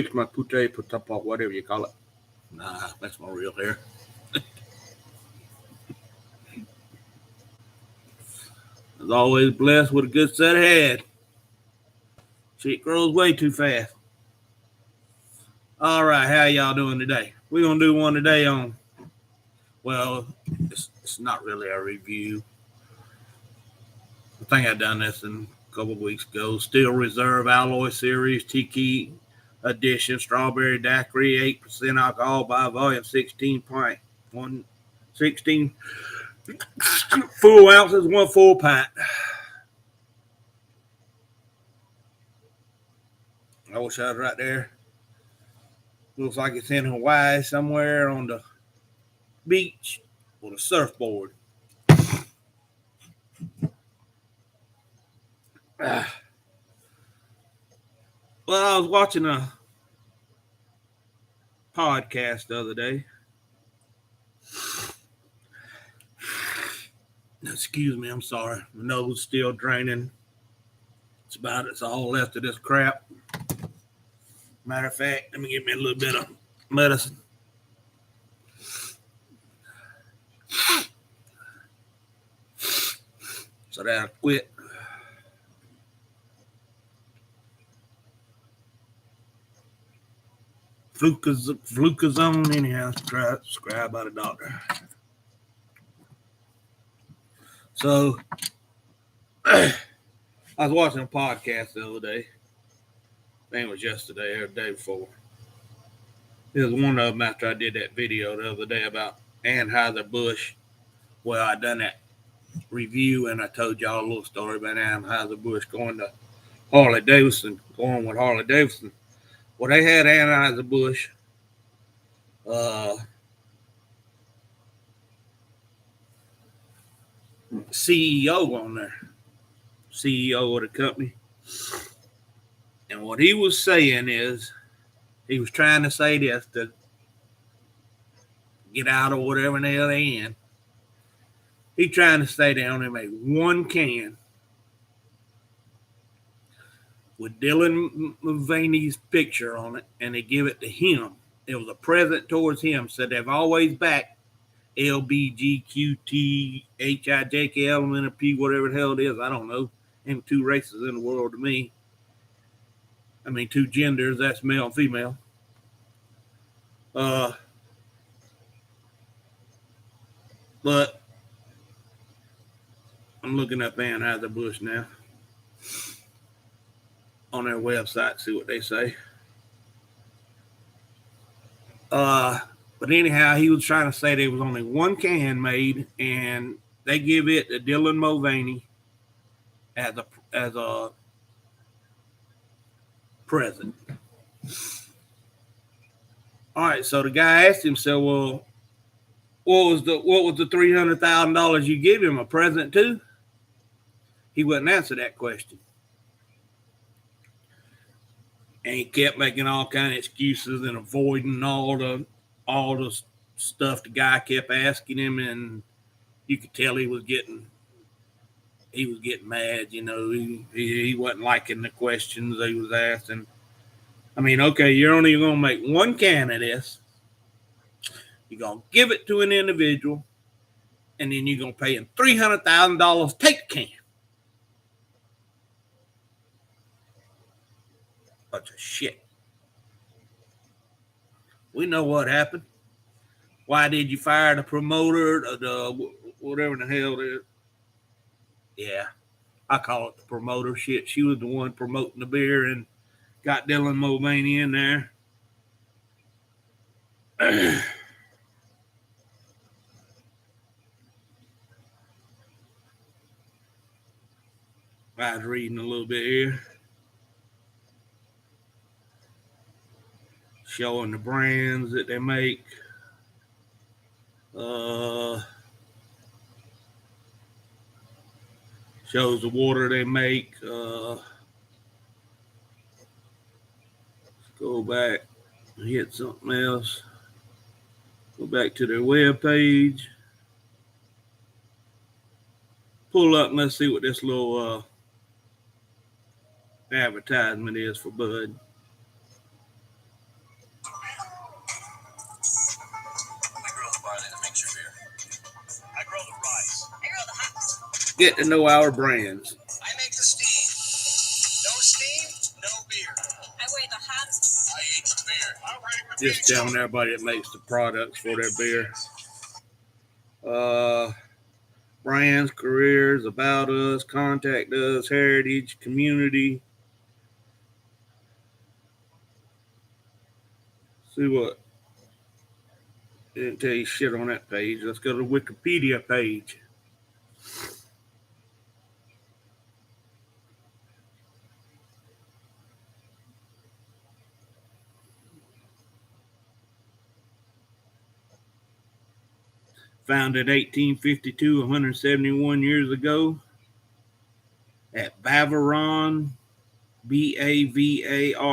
fix my put-up, whatever you call it. Nah, that's my real hair. As always, blessed with a good set of head. Shit grows way too fast. All right, how y'all doing today? We're going to do one today on, well, it's not really a review. I think I done this a couple of weeks ago. Steel Reserve Alloy Series Tiki Edition Strawberry Daiquiri, 8% alcohol by volume, 16 full ounces, 1 full pint. I wish I was right there. Looks like it's in Hawaii somewhere on the beach with a surfboard. Well, I was watching a podcast the other day. Excuse me, I'm sorry. My nose is still draining. It's all left of this crap. Matter of fact, let me get me a little bit of medicine. So that I quit. Flucazone, anyhow, prescribed by the doctor. So, I was watching a podcast the other day. I think it was yesterday or the day before. It was one of them after I did that video the other day about Anheuser-Busch. Well, I done that review and I told y'all a little story about Anheuser-Busch going with Harley Davidson. Well, they had Anheuser-Busch CEO on there, CEO of the company. And what he was saying is, he was trying to say this to get out of whatever the hell they in. He trying to say they only make one can with Dylan Mulvaney's picture on it, and they give it to him. It was a present towards him. Said they've always backed LBGQT, HIJK, and P, whatever the hell it is. I don't know. Them 2 races in the world to me. I mean, 2 genders. That's male and female. But I'm looking up Anheuser-Busch now on their website, see what they say. But anyhow, he was trying to say there was only one can made, and they give it to Dylan Mulvaney as a present. All right, so the guy asked himself, well, what was the $300,000 you give him a present to? He wouldn't answer that question. And he kept making all kind of excuses and avoiding all the stuff the guy kept asking him, and you could tell he was getting mad. You know, he wasn't liking the questions he was asking. I mean, okay, you're only going to make one can of this. You're going to give it to an individual, and then you're going to pay him $300,000 to take the can. Bunch of shit. We know what happened. Why did you fire the promoter, the whatever the hell it is? Yeah, I call it the promoter. Shit, she was the one promoting the beer and got Dylan Mulvaney in there. I was reading a little bit here. Showing the brands that they make. Shows the water they make. Let's go back and hit something else. Go back to their webpage. Pull up and let's see what this little advertisement is for Bud. get to know our brands. I make the steam. No steam, no beer. I weigh the hottest. I eat the beer. Just telling everybody that makes the products for their beer. Brands, careers, about us, contact us, heritage, community. See what? Didn't tell you shit on that page. Let's go to the Wikipedia page. Founded 1852, 171 years ago, at Bavaron, Bavarian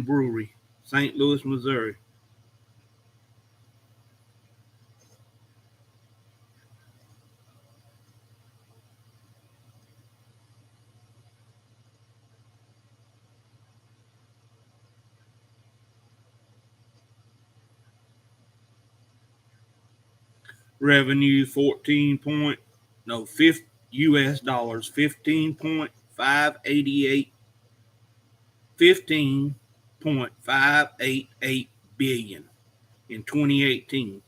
Brewery, St. Louis, Missouri. Revenue US dollars 15.588 billion in 2018.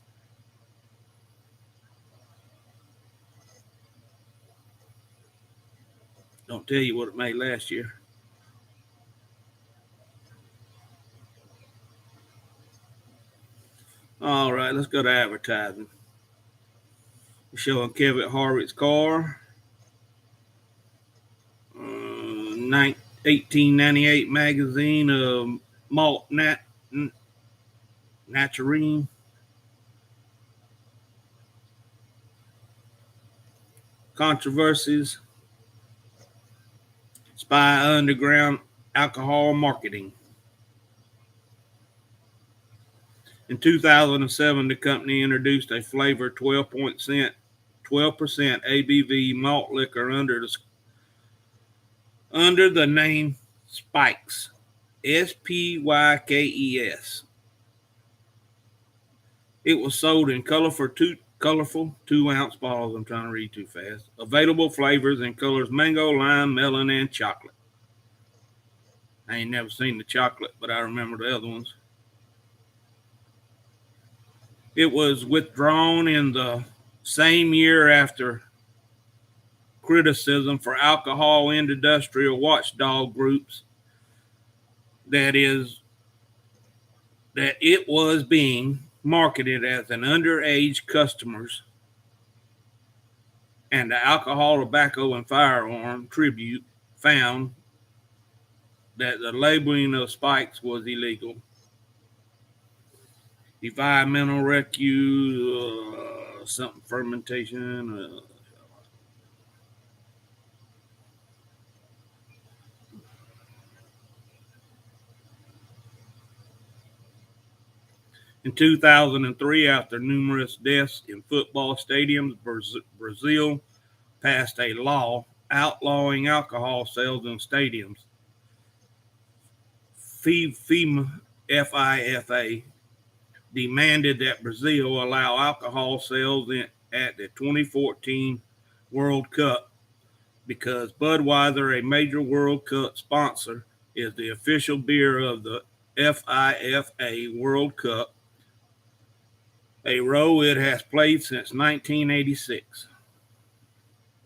Don't tell you what it made last year. All right, let's go to advertising. We're showing Kevin Harvick's car. 1898 magazine of Malt Naturine. Controversies. Spy underground alcohol marketing. In 2007, the company introduced a flavored 12% ABV malt liquor under the name Spikes, Spykes. It was sold in colorful 2-ounce bottles. I'm trying to read too fast. Available flavors in colors mango, lime, melon, and chocolate. I ain't never seen the chocolate, but I remember the other ones. It was withdrawn in the same year after criticism for alcohol industrial watchdog groups that it was being marketed as an underage customers, and the Alcohol, Tobacco, and Firearm Tribute found that the labeling of Spikes was illegal. Environmental something fermentation. In 2003, after numerous deaths in football stadiums, Brazil passed a law outlawing alcohol sales in stadiums. FIFA demanded that Brazil allow alcohol sales at the 2014 World Cup because Budweiser, a major World Cup sponsor, is the official beer of the FIFA World Cup, a role it has played since 1986.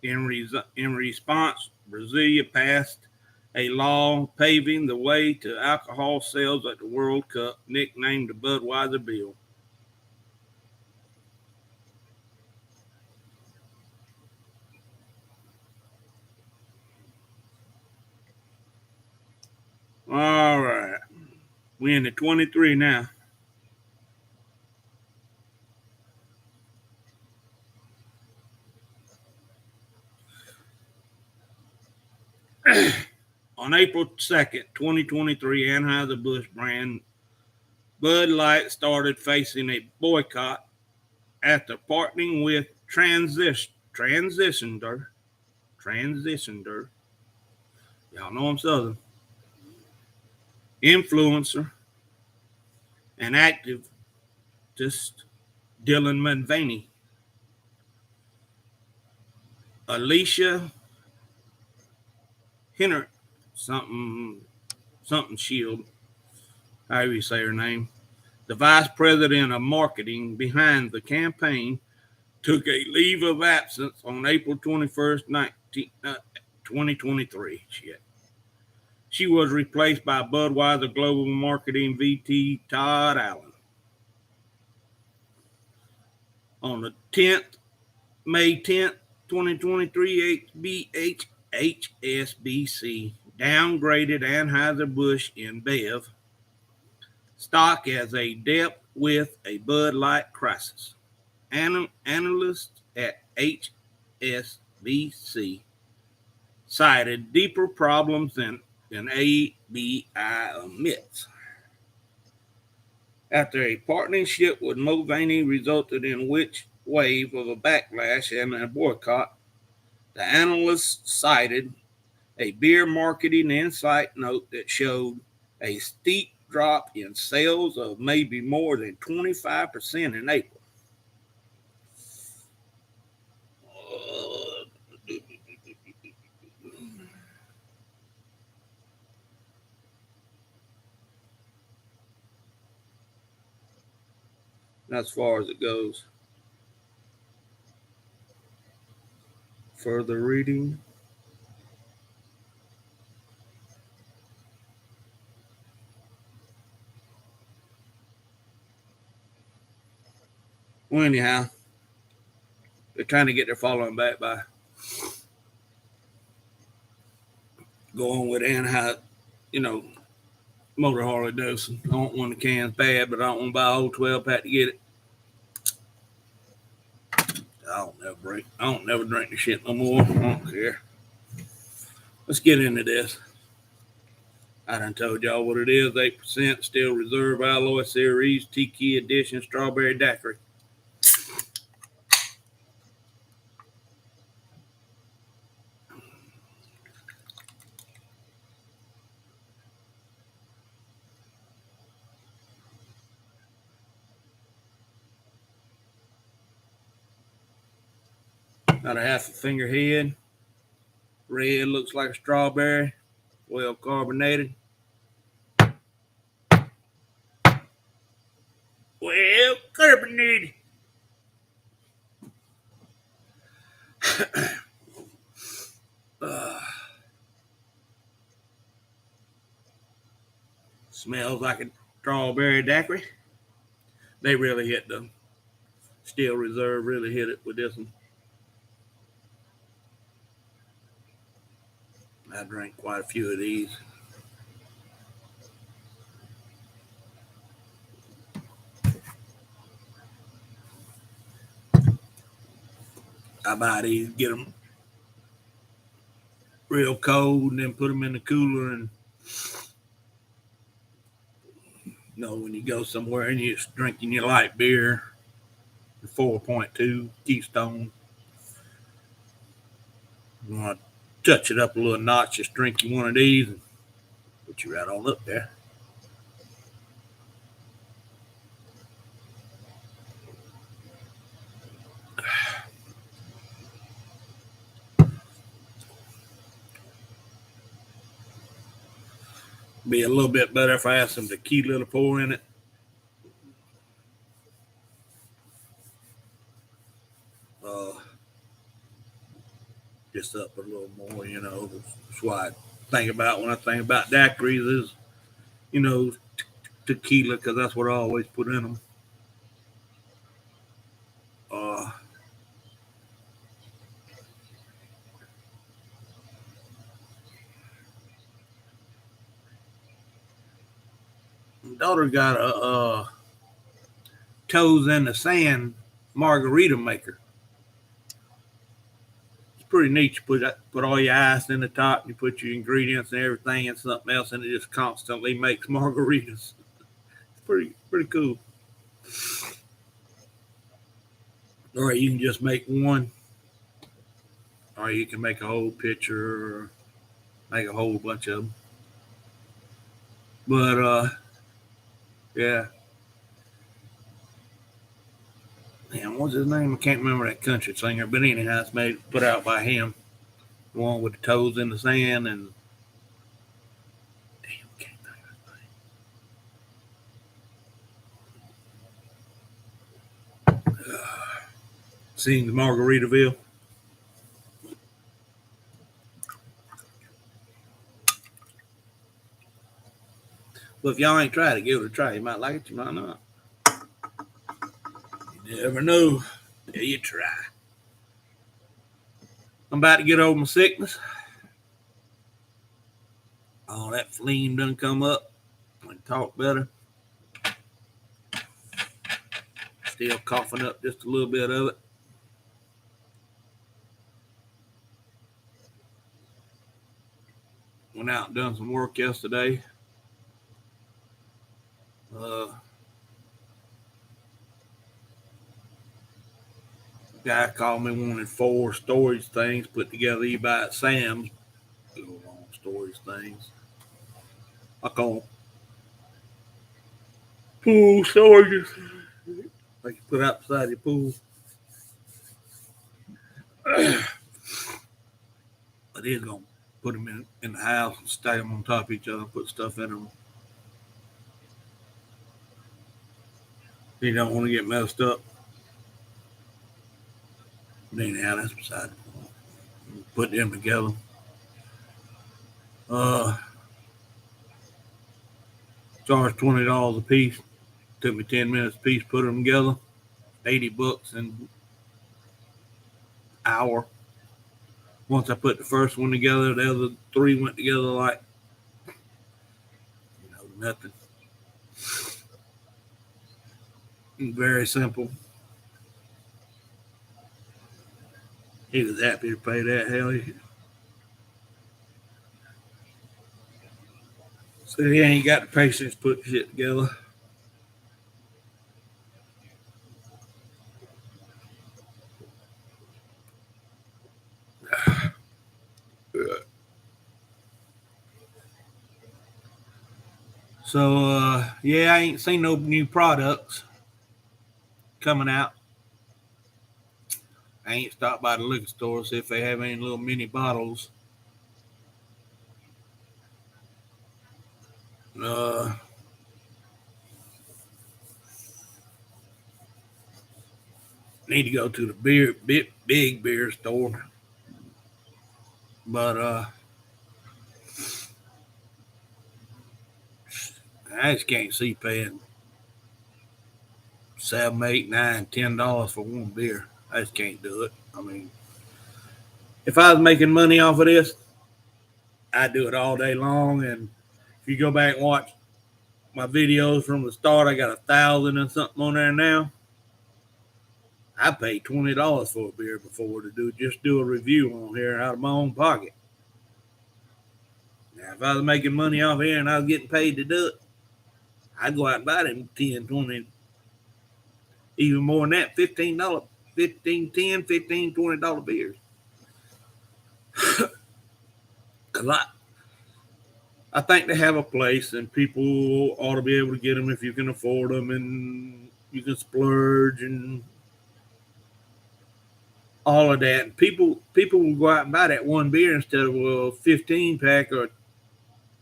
In response, Brazil passed a law paving the way to alcohol sales at the World Cup, nicknamed the Budweiser Bill. All right. We're in the 23 now. On April 2nd, 2023, Anheuser-Busch brand Bud Light started facing a boycott after partnering with Transcender. Y'all know I'm Southern. Influencer and activist Dylan Mulvaney. Alicia Henner, something Shield, however you say her name, the vice president of marketing behind the campaign, took a leave of absence on April 21st, 2023. She was replaced by Budweiser Global Marketing VP Todd Allen. On the May 10th, 2023, HSBC downgraded Anheuser-Busch InBev stock as they dealt with a Bud Light crisis. Analysts at HSBC cited deeper problems than ABI admits. After a partnership with Mulvaney resulted in which wave of a backlash and a boycott, the analysts cited a beer marketing insight note that showed a steep drop in sales of maybe more than 25% in April. As far as it goes. Further reading. Well, anyhow, they're trying to get their following back by going with Anheuser, Motor Harley Davidson. I don't want the cans bad, but I don't want to buy a whole 12 pack to get it. I don't never drink the shit no more. I don't care. Let's get into this. I done told y'all what it is. 8% Steel Reserve Alloy Series Tiki Edition Strawberry Daiquiri. About a half a finger head. Red, looks like a strawberry. Well carbonated. Well carbonated. Smells like a strawberry daiquiri. They really hit the Steel Reserve, really hit it with this one. I drank quite a few of these. I buy these, get them real cold, and then put them in the cooler. And when you go somewhere and you're just drinking your light beer, your 4.2 Keystone, you want to touch it up a little notch, just drink you one of these and put you right on up there. Be a little bit better if I had some tequila to pour in it. Just up a little more, That's why I think about when I think about daiquiris is, tequila, because that's what I always put in them. Daughter got a toes in the sand margarita maker. It's pretty neat. You put all your ice in the top, and you put your ingredients and everything and something else, and it just constantly makes margaritas. It's pretty cool. Or you can just make one, or you can make a whole pitcher, or make a whole bunch of them. But yeah. Damn, what's his name? I can't remember that country singer, but anyhow, it's put out by him. The one with the toes in the sand and damn, can't think of his name. Sings Margaritaville. But if y'all ain't tried it, give it a try. You might like it, you might not. You never know. Yeah, you try. I'm about to get over my sickness. All that phlegm done come up. I can talk better. Still coughing up just a little bit of it. Went out and done some work yesterday. Guy called me, wanted 4 storage things put together. You buy at Sam's. Little long storage things. I call them pool storages. Like you put outside your pool. But he's going to put them in the house and stack them on top of each other and put stuff in them. He don't want to get messed up. But anyhow, that's beside the point. Put them together. Charged $20 a piece. Took me 10 minutes a piece, put them together. $80 in an hour. Once I put the first one together, the other 3 went together like, nothing. Very simple. He was happy to pay that. Hell yeah. So he ain't got the patience to put shit together. So, yeah, I ain't seen no new products coming out. I ain't stopped by the liquor store to see if they have any little mini bottles. Need to go to the big beer store. But I just can't see paying $7, $8, $9, $10 for one beer. I just can't do it. I mean, if I was making money off of this, I'd do it all day long. And if you go back and watch my videos from the start, I got 1,000 and something on there now. I paid $20 for a beer before to do a review on here out of my own pocket. Now, if I was making money off here and I was getting paid to do it, I'd go out and buy them 10, 20, even more than that, $15, $15, $10, $15, $20 beers. Because I think they have a place and people ought to be able to get them if you can afford them and you can splurge and all of that. And people will go out and buy that one beer instead of a 15 pack or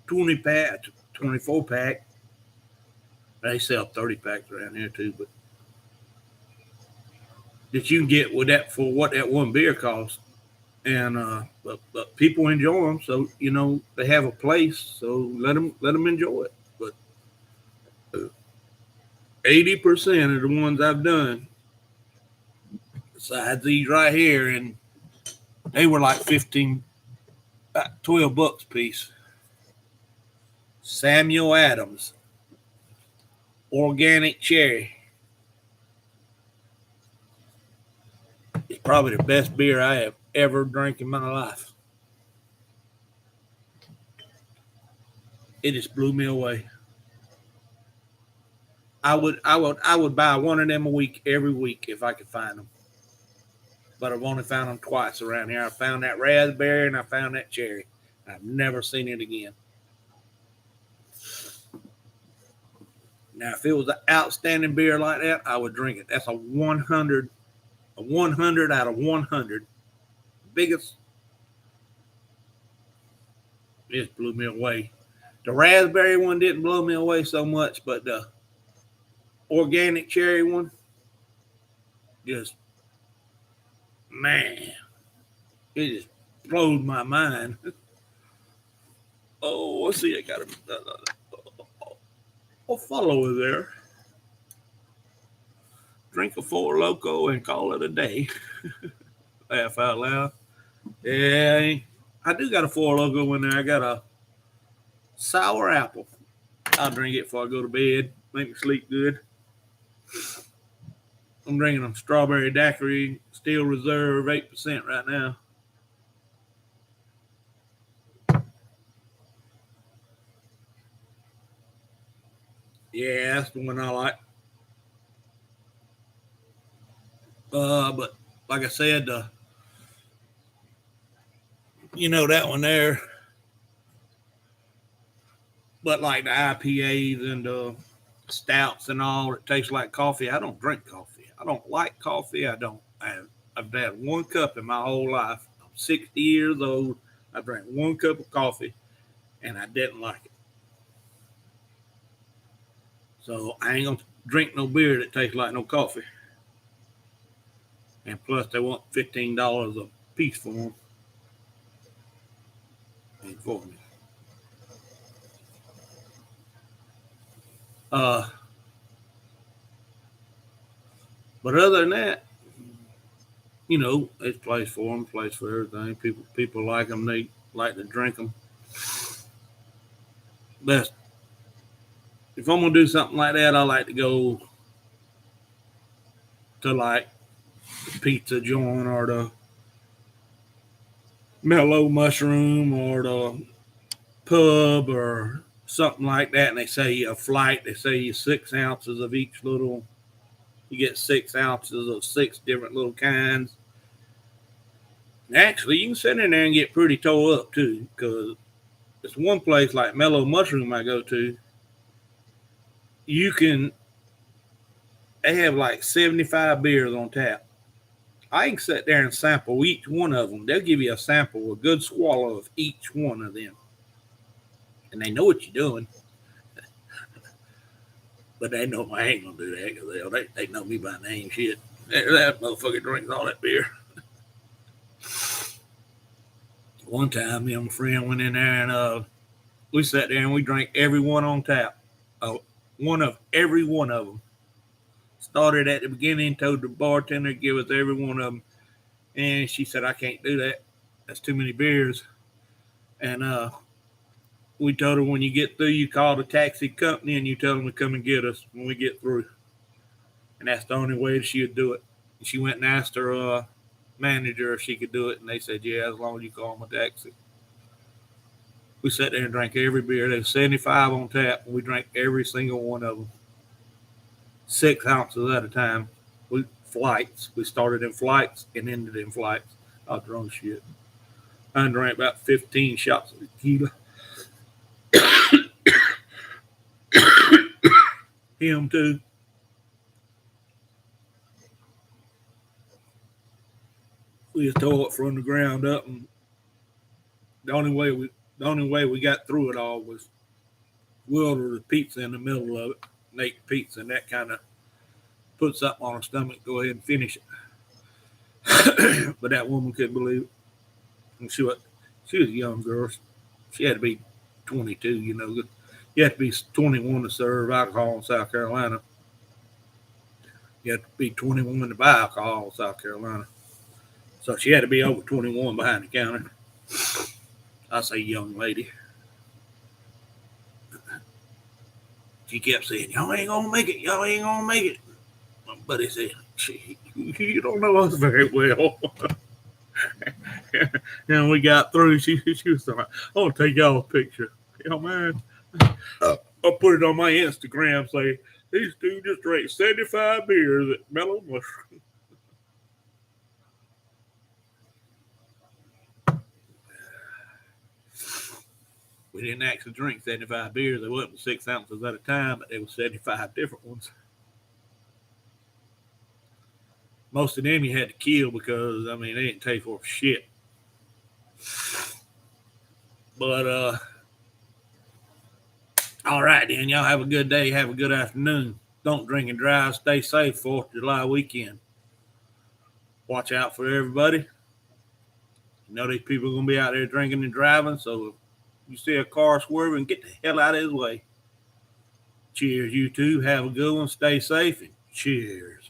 20 pack, 24 pack. They sell 30 packs around here too, but that you can get with that for what that one beer costs. And but people enjoy them, so they have a place. So let them enjoy it. But 80% of the ones I've done, besides these right here, and they were like $15, $12 a piece. Samuel Adams, organic cherry. It's probably the best beer I have ever drank in my life. It just blew me away. I would buy one of them a week every week if I could find them. But I've only found them twice around here. I found that raspberry and I found that cherry. I've never seen it again. Now, if it was an outstanding beer like that, I would drink it. That's a 100 out of 100. Biggest. It blew me away. The raspberry one didn't blow me away so much, but the organic cherry one, just, man, it just blows my mind. Oh, let's see, I got a follower there. Drink a Four Loko and call it a day. Laugh out loud. Yeah, I do got a Four Loko in there. I got a sour apple. I'll drink it before I go to bed. Make me sleep good. I'm drinking a strawberry daiquiri, Steel Reserve, 8% right now. Yeah, that's the one I like. But like I said, that one there. But like the IPAs and the stouts and all that tastes like coffee, I don't drink coffee. I don't like coffee. I've had one cup in my whole life. I'm 60 years old. I drank one cup of coffee, and I didn't like it. So I ain't gonna drink no beer that tastes like no coffee. And plus, they want $15 a piece for them. Ain't for me. But other than that, it's place for them, place for everything. People like them. They like to drink them. But if I'm gonna do something like that, I like to go to like the pizza joint or the Mellow Mushroom or the pub or something like that. And they say a flight. They say 6 ounces of each little. You get 6 ounces of 6 different little kinds. Actually, you can sit in there and get pretty tore up too, because it's one place like Mellow Mushroom I go to. They have like 75 beers on tap. I can sit there and sample each one of them. They'll give you a sample, a good swallow of each one of them. And they know what you're doing. But they know I ain't going to do that because they know me by name. Shit. That motherfucker drinks all that beer. One time, me and my friend went in there and we sat there and we drank every one on tap. Every one of them. Started at the beginning, told the bartender to give us every one of them. And she said, I can't do that. That's too many beers. And we told her, when you get through, you call the taxi company and you tell them to come and get us when we get through. And that's the only way she would do it. And she went and asked her manager if she could do it. And they said, yeah, as long as you call them a taxi. We sat there and drank every beer. There was 75 on tap. And we drank every single one of them. 6 ounces at a time. We started in flights and ended in flights. I was drunk shit. I drank about 15 shots of tequila. Him too. We just tore it from the ground up, and the only way we got through it all was we ordered a pizza in the middle of it, and ate the pizza, and that kind of put something on her stomach. Go ahead and finish it. But that woman couldn't believe it. And she was a young girl. She had to be 22. You had to be 21 to serve alcohol in South Carolina. You had to be 21 to buy alcohol in South Carolina. So she had to be over 21 behind the counter. I say young lady. She kept saying, y'all ain't going to make it. Y'all ain't going to make it. My buddy said, you don't know us very well. And we got through. She was like, I'll take y'all a picture. Yo, man. I'll put it on my Instagram. Say, these dudes just drank 75 beers at Mellow Mushroom. We We didn't actually drink 75 beers. They wasn't 6 ounces at a time, but there was 75 different ones. Most of them you had to kill because, I mean, they didn't taste worth shit. But, all right, then. Y'all have a good day. Have a good afternoon. Don't drink and drive. Stay safe 4th of July weekend. Watch out for everybody. You know these people are going to be out there drinking and driving, so if you see a car swerving, get the hell out of his way. Cheers, you two. Have a good one. Stay safe, and cheers.